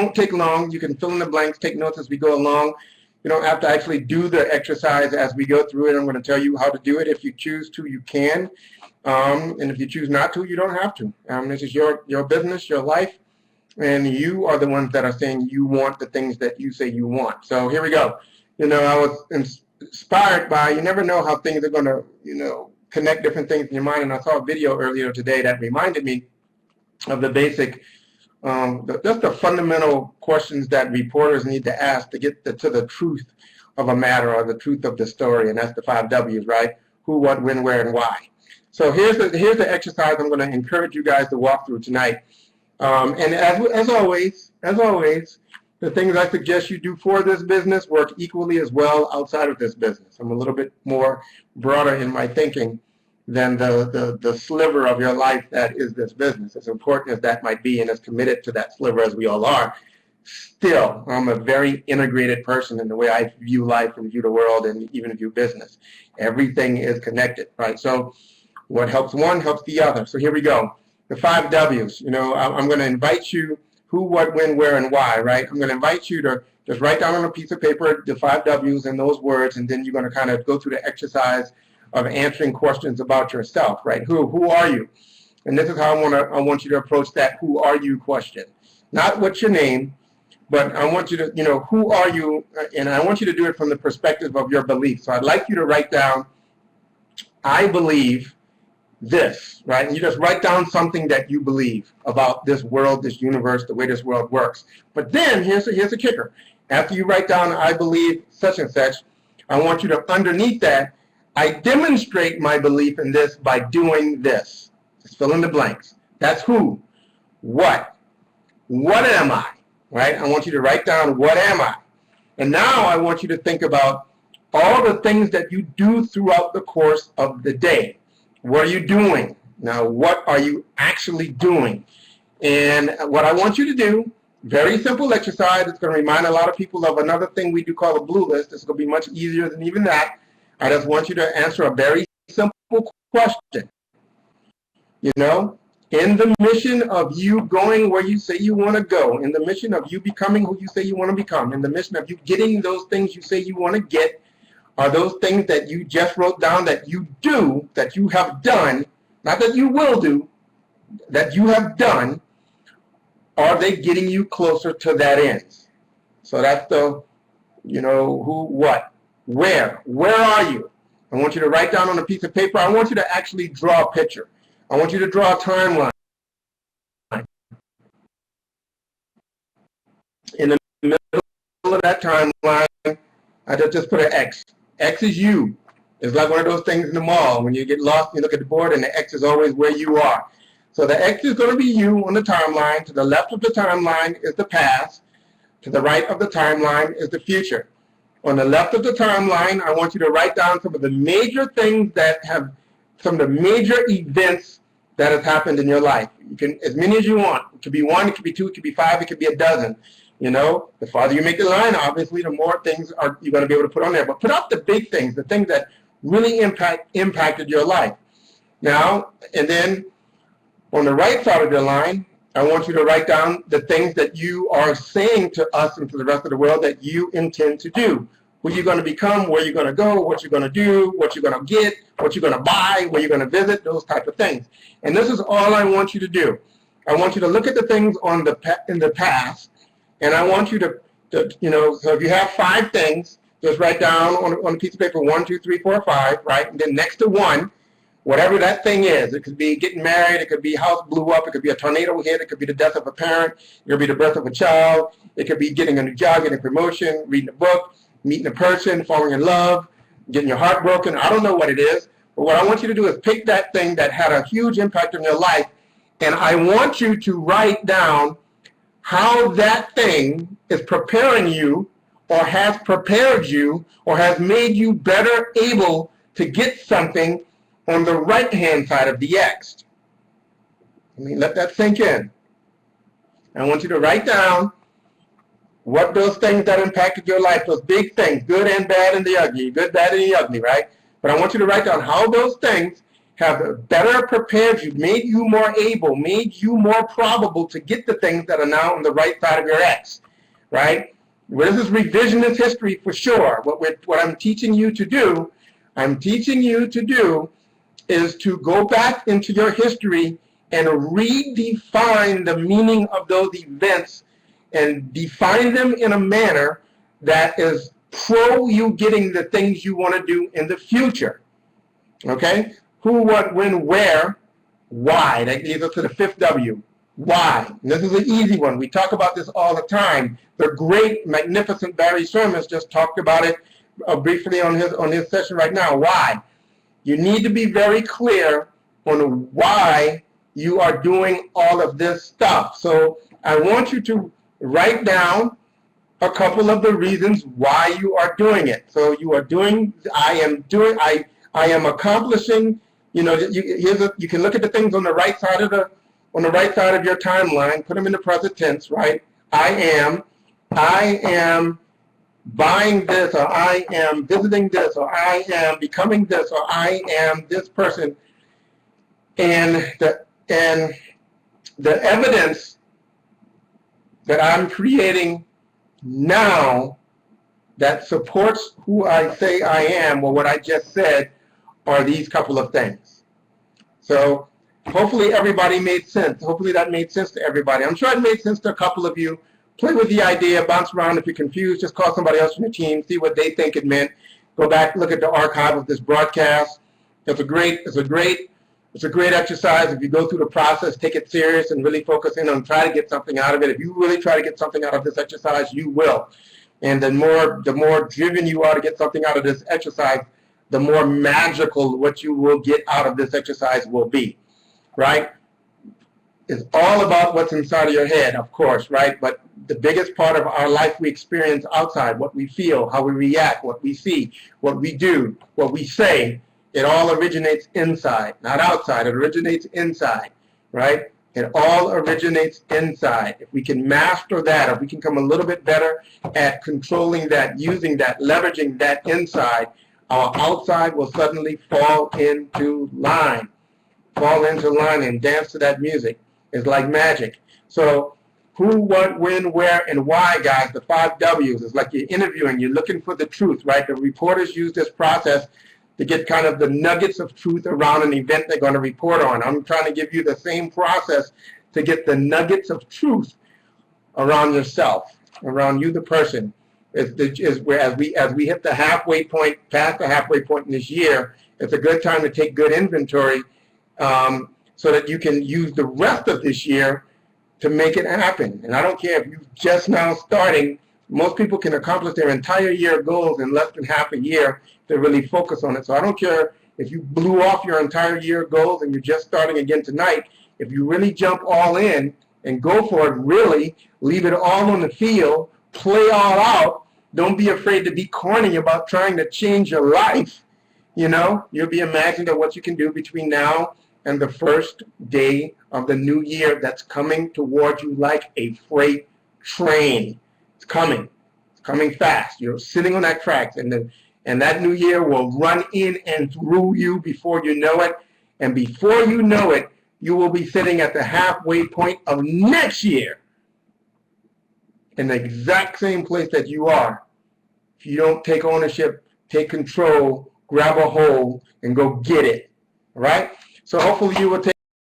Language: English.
won't take long. You can fill in the blanks, take notes as we go along. You don't have to actually do the exercise as we go through it. I'm going to tell you how to do it. If you choose to, you can. And if you choose not to, you don't have to. This is your business, your life, and you are the ones that are saying you want the things that you say you want. So here we go. I was inspired by, you never know how things are going to, connect different things in your mind. And I saw a video earlier today that reminded me of the basic, just the fundamental questions that reporters need to ask to get to the truth of a matter or the truth of the story. And that's the 5 W's, right? Who, what, when, where, and why. So here's the exercise I'm going to encourage you guys to walk through tonight. And as always, the things I suggest you do for this business work equally as well outside of this business. I'm a little bit more broader in my thinking than the sliver of your life that is this business. As important as that might be and as committed to that sliver as we all are, still, I'm a very integrated person in the way I view life and view the world and even view business. Everything is connected, right? So what helps one helps the other. So here we go. The 5 W's. I'm going to invite you who, what, when, where, and why, right? I'm going to invite you to just write down on a piece of paper the 5 W's and those words, and then you're going to kind of go through the exercise of answering questions about yourself, right? Who are you? And this is how I want you to approach that who are you question. Not what's your name, but I want you to, who are you? And I want you to do it from the perspective of your beliefs. So I'd like you to write down, I believe this, right? And you just write down something that you believe about this world, this universe, the way this world works. But then here's the kicker. After you write down, I believe such and such, I want you to, underneath that, I demonstrate my belief in this by doing this. Just fill in the blanks. That's who. What am I? Right? I want you to write down, what am I? And now I want you to think about all the things that you do throughout the course of the day. What are you doing? Now, what are you actually doing? And what I want you to do, very simple exercise. It's going to remind a lot of people of another thing we do call a blue list. It's going to be much easier than even that. I just want you to answer a very simple question. In the mission of you going where you say you want to go, in the mission of you becoming who you say you want to become, in the mission of you getting those things you say you want to get, are those things that you just wrote down that you do, that you have done, not that you will do, that you have done, are they getting you closer to that end? So that's the, who, what, where are you? I want you to write down on a piece of paper. I want you to actually draw a picture. I want you to draw a timeline. In the middle of that timeline, I just put an X. X is you. It's like one of those things in the mall. When you get lost, you look at the board, and the X is always where you are. So the X is going to be you on the timeline. To the left of the timeline is the past. To the right of the timeline is the future. On the left of the timeline, I want you to write down some of the major things that have, some of the major events that have happened in your life. You can, as many as you want. It could be 1, it could be 2, it could be 5, it could be a dozen. The farther you make the line, obviously, the more things are you're going to be able to put on there. But put out the big things, the things that really impacted your life. Now, and then on the right side of your line, I want you to write down the things that you are saying to us and to the rest of the world that you intend to do. Who you're going to become, where you're going to go, what you're going to do, what you're going to get, what you're going to buy, where you're going to visit, those type of things. And this is all I want you to do. I want you to look at the things in the past, and I want you to so if you have 5 things, just write down on a piece of paper 1, 2, 3, 4, 5, right? And then next to 1, whatever that thing is. It could be getting married, it could be house blew up, it could be a tornado hit, it could be the death of a parent, it could be the birth of a child, it could be getting a new job, getting a promotion, reading a book, meeting a person, falling in love, getting your heart broken. I don't know what it is, but what I want you to do is pick that thing that had a huge impact on your life, and I want you to write down how that thing is preparing you or has prepared you or has made you better able to get something on the right-hand side of the X. Let that sink in. I want you to write down what those things that impacted your life, those big things, good and bad and the ugly, good, bad, and the ugly, right? But I want you to write down how those things have better prepared you, made you more able, made you more probable to get the things that are now on the right side of your X, right? Well, this is revisionist history for sure. What I'm teaching you to do, is to go back into your history and redefine the meaning of those events and define them in a manner that is pro you getting the things you want to do in the future. Okay? Who, what, when, where, why. That leads us to the fifth W. Why? And this is an easy one. We talk about this all the time. The great, magnificent Barry Sermons just talked about it briefly on his session right now. Why? You need to be very clear on why you are doing all of this stuff. So I want you to write down a couple of the reasons why you are doing it. So you are doing, I am accomplishing, you know, you can look at the things on the right side of your timeline, put them in the present tense, right? I am buying this, or I am visiting this, or I am becoming this, or I am this person. And the evidence that I'm creating now that supports who I say I am, or what I just said, are these couple of things. So hopefully everybody made sense. Hopefully that made sense to everybody. I'm sure it made sense to a couple of you. Play with the idea, bounce around. If you're confused, just call somebody else from your team, see what they think it meant. Go back, look at the archive of this broadcast. It's a great exercise. If you go through the process, take it serious and really focus in on try to get something out of it. If you really try to get something out of this exercise, you will. And the more driven you are to get something out of this exercise, the more magical what you will get out of this exercise will be, right? It's all about what's inside of your head, of course, right? But the biggest part of our life we experience outside, what we feel, how we react, what we see, what we do, what we say, it all originates inside, not outside. It originates inside, right? It all originates inside. If we can master that, if we can come a little bit better at controlling that, using that, leveraging that inside, our outside will suddenly fall into line. Fall into line and dance to that music. It's like magic. So who, what, when, where, and why, guys, the 5 W's. It's like you're interviewing. You're looking for the truth, right? The reporters use this process to get kind of the nuggets of truth around an event they're going to report on. I'm trying to give you the same process to get the nuggets of truth around yourself, around you, the person. As we hit the halfway point, past the halfway point in this year, it's a good time to take good inventory so that you can use the rest of this year to make it happen. And I don't care if you're just now starting. Most people can accomplish their entire year goals in less than half a year if they really focus on it. So I don't care if you blew off your entire year goals and you're just starting again tonight. If you really jump all in and go for it, really leave it all on the field, play all out. Don't be afraid to be corny about trying to change your life. You know, you'll be amazed at what you can do between now and the first day of the new year that's coming towards you like a freight train. It's coming. It's coming fast. You're sitting on that track, and that new year will run in and through you before you know it. And before you know it, you will be sitting at the halfway point of next year in the exact same place that you are. If you don't take ownership, take control, grab a hold, and go get it. All right? So hopefully you will take